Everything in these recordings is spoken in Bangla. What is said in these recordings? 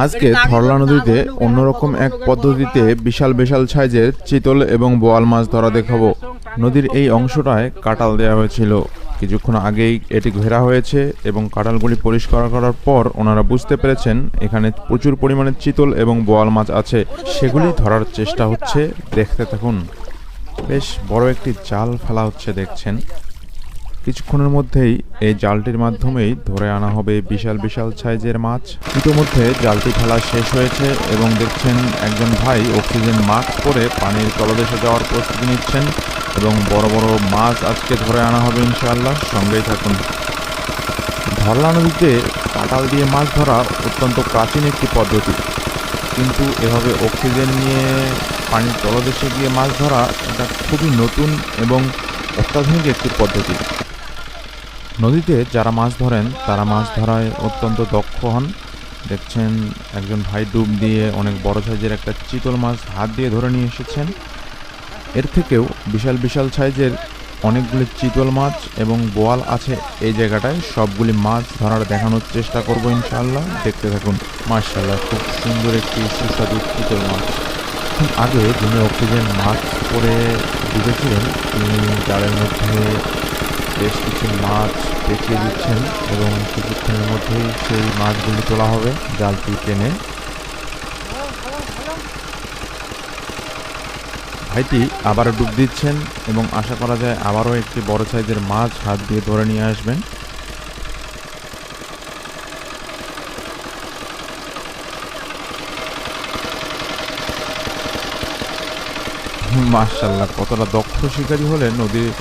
আজকে ধরলা নদীতে অন্যরকম এক পদ্ধতিতে বিশাল বিশাল সাইজের চিতল এবং বোয়াল মাছ ধরা দেখাবো। নদীর এই অংশটায় কাঁটাল দেওয়া হয়েছিল, কিছুক্ষণ আগেই এটি ঘেরা হয়েছে এবং কাঁটালগুলি পরিষ্কার করার পর ওনারা বুঝতে পেরেছেন এখানে প্রচুর পরিমাণে চিতল এবং বোয়াল মাছ আছে, সেগুলি ধরার চেষ্টা হচ্ছে। দেখতে থাকুন। বেশ বড় একটি জাল ফেলা হচ্ছে দেখছেন। কিছুক্ষণের মধ্যেই এই জালটির মাধ্যমেই ধরে আনা হবে বিশাল বিশাল সাইজের মাছ। ইতিমধ্যে জালটি ফেলা শেষ হয়েছে এবং দেখছেন একজন ভাই অক্সিজেন মাস্ক পরে পানির তলদেশে যাওয়ার প্রস্তুতি নিচ্ছেন এবং বড় বড় মাছ আজকে ধরে আনা হবে ইনশাআল্লাহ। সঙ্গেই থাকুন। ধরলা নদীতে কাঁটাল দিয়ে মাছ ধরা অত্যন্ত প্রাচীন একটি পদ্ধতি, কিন্তু এভাবে অক্সিজেন নিয়ে পানির তলদেশে গিয়ে মাছ ধরা এটা খুবই নতুন এবং অত্যাধুনিক একটি পদ্ধতি। নদীতে যারা মাছ ধরেন তারা মাছ ধরায় অত্যন্ত দক্ষ হন। দেখছেন একজন ভাই ডুব দিয়ে অনেক বড় সাইজের একটা চিতল মাছ হাত দিয়ে ধরে নিয়ে এসেছেন। এর থেকেও বিশাল বিশাল সাইজের অনেকগুলি চিতল মাছ এবং বোয়াল আছে এই জায়গাটায়। সবগুলি মাছ ধরার দেখানোর চেষ্টা করব ইনশাআল্লাহ। দেখতে থাকুন। মাশাআল্লাহ, খুব সুন্দর একটি সুস্বাদু চিতল মাছ। আগে যিনি অক্সিজেন মাস্ক পরে ডুবেছিলেন তিনি জালের মধ্যে বেশ কিছু মাছ পেঁচিয়ে দিচ্ছেন এবং কিছুক্ষণের মধ্যেই সেই মাছগুলি তোলা হবে জালটি টেনে। ভাইটি আবারও ডুব দিচ্ছেন এবং আশা করা যায় আবারও একটি বড় সাইজের মাছ হাত দিয়ে ধরে নিয়ে আসবেন। মাশাআল্লাহ, কতটা দক্ষ শিকারী হলে নদীর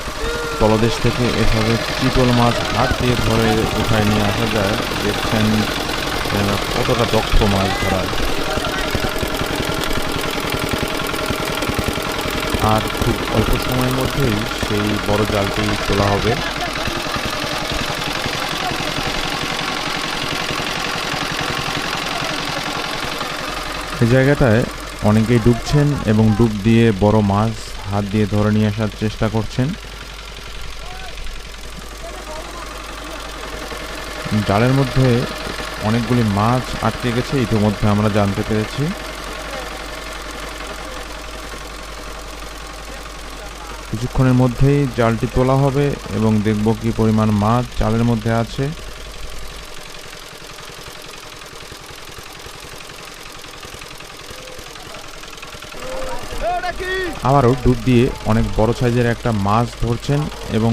তলদেশ থেকে এভাবে চিতল মাছ হাত দিয়ে ধরে উঠায় নিয়ে আসা যায়। দেখছেন কতটা দক্ষ মাছ ধরায়। আর খুব অল্প সময়ের মধ্যেই সেই বড় জালটি তোলা হবে। এই জায়গাটায় অনেকেই ডুবছেন এবং ডুব দিয়ে বড় মাছ হাত দিয়ে ধরে নিয়ে আসার চেষ্টা করছেন। জালের মধ্যে অনেকগুলি মাছ আটকে গেছে ইতিমধ্যে আমরা জানতে পেরেছি। কিছুক্ষণের মধ্যেই জালটি তোলা হবে এবং দেখব কি পরিমাণ মাছ জালের মধ্যে আছে। আবারও ডুব দিয়ে অনেক বড় সাইজের একটা মাছ ধরছেন এবং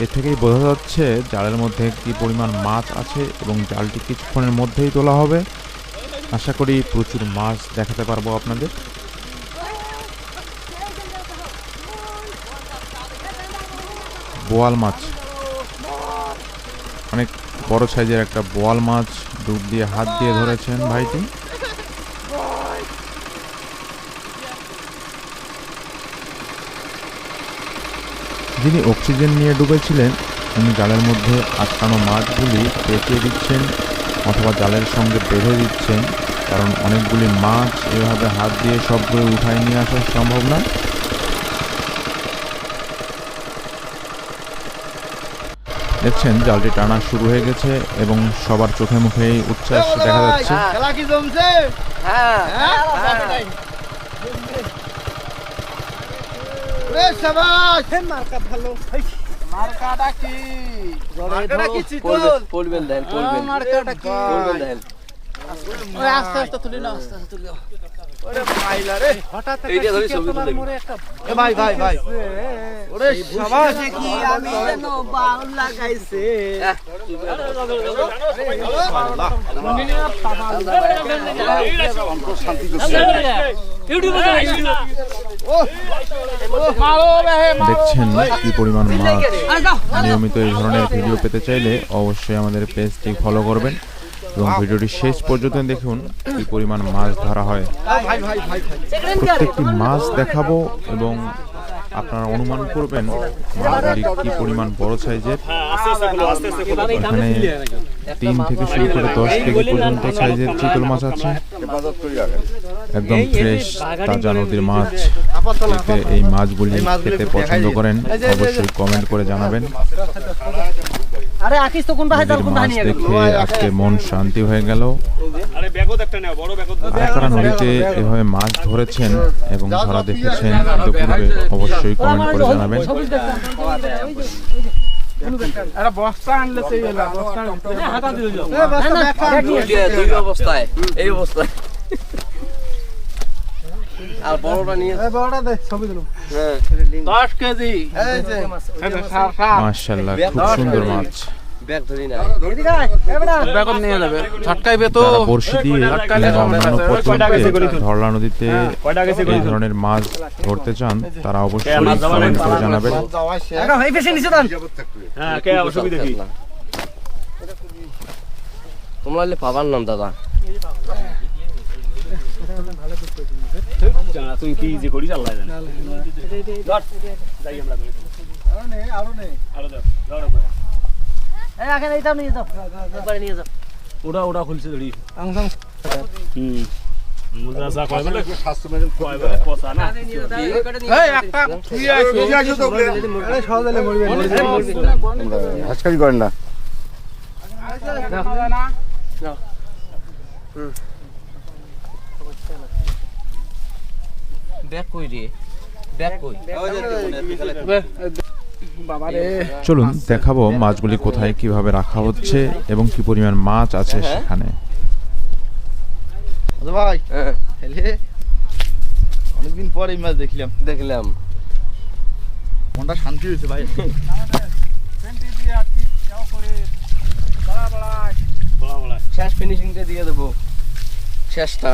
এ থেকেই বোঝা যাচ্ছে জালের মধ্যে কি পরিমাণ মাছ আছে এবং জালটি কিছুক্ষণের মধ্যেই তোলা হবে। আশা করি প্রচুর মাছ দেখাতে পারবো আপনাদের। বোয়াল মাছ, অনেক বড় সাইজের একটা বোয়াল মাছ ডুব দিয়ে হাত দিয়ে ধরেছেন ভাইটি। যিনি অক্সিজেন নিয়ে ডুবেছিলেন তিনি জালের মধ্যে আটকানো মাছগুলি পেঁচিয়ে দিচ্ছেন অথবা জালের সঙ্গে বেঁধে দিচ্ছেন, কারণ অনেকগুলি মাছ এভাবে হাত দিয়ে সবগুলো উঠায় নিয়ে আসা সম্ভব না। দেখছেন জালটি টানা শুরু হয়ে গেছে এবং সবার চোখে মুখেই উচ্ছ্বাস দেখা যাচ্ছে। আস্তে আস্তে তুলি না, আস্তে আস্তে তুলি। ভাই ভাই ভাই, ওরে সবাই কি আমি যেন বাল লাগাইছে। দেখছেন কি পরিমাণ মাছ। নিয়মিত এই ধরনের ভিডিও পেতে চাইলে অবশ্যই আমাদের পেজটি ফলো করবেন এবং ভিডিওটি শেষ পর্যন্ত দেখুন কি পরিমাণ মাছ ধরা হয়। প্রত্যেকটি মাছ দেখাবো এবং আপনারা অনুমান করবেন মাছগুলি কি পরিমাণ বড় সাইজের। এখানে 3 থেকে শুরু করে 10 কেজি পর্যন্ত সাইজের চিতল মাছ আছে। একদম ফ্রেশ তাজা নদীর মাছ। এতে এই মাছগুলি খেতে পছন্দ করেন অবশ্যই কমেন্ট করে জানাবেন। আরে আকিস তো কোন ভাই নদীর মাছ দেখে আজকে মন শান্তি হয়ে গেল। আপনারা নদীতে এভাবে মাছ ধরেছেন এবং ধরা দেখেছেন ইতিপূর্বে অবশ্যই কমেন্ট করে জানাবেন। আরে বস্তা আনলে সেই হলো বস্তা হাতা দিল দুই অবস্থায় এই অবস্থায় আর বড়টা নিয়ে বড়টা দে ছবি দিলাম হ্যাঁ 10 কেজি এই যে মাশাআল্লাহ, খুব সুন্দর মাছ। ব্যাগ ধরি না ব্যাগ নিয়ে যাবে ছটকাইবে তো যারা বড়শি দিয়ে কিংবা অন্যান্য পদ্ধতিতে ধরলা নদীতে এই ধরনের মাছ ধরতে চান তারা অবশ্যই কমেন্ট করে জানাবেন। এই পেছে নিচে দান হ্যাঁ কে অসুবিধা কি তোমরা লে পাবার নাম দাদা তুই কি যে করিস আল্লাহ জানে যাই আমরা আরো দাও এই আগে এইটা নিয়ে যাও একবারে নিয়ে যাও ওটা খুলছে ধরি মুজা সা কয় বলে স্বাস্থ্য মেরে কয় বলে পচা না এই একটা তুই আইছো তো আরে সহজে মরবে আজকাল করেন না ব্যাগ কই রে ব্যাগ কই বাবা রে চলুন দেখাবো মাছগুলি কোথায় কিভাবে রাখা হচ্ছে এবং কি পরিমাণ মাছ আছে সেখানে। ভাই হেলে অনেকদিন পর এই মাছ দেখলাম মনটা শান্তি হয়েছে ভাই। শেষ ফিনিশিংটা দিয়ে দেবো শেষটা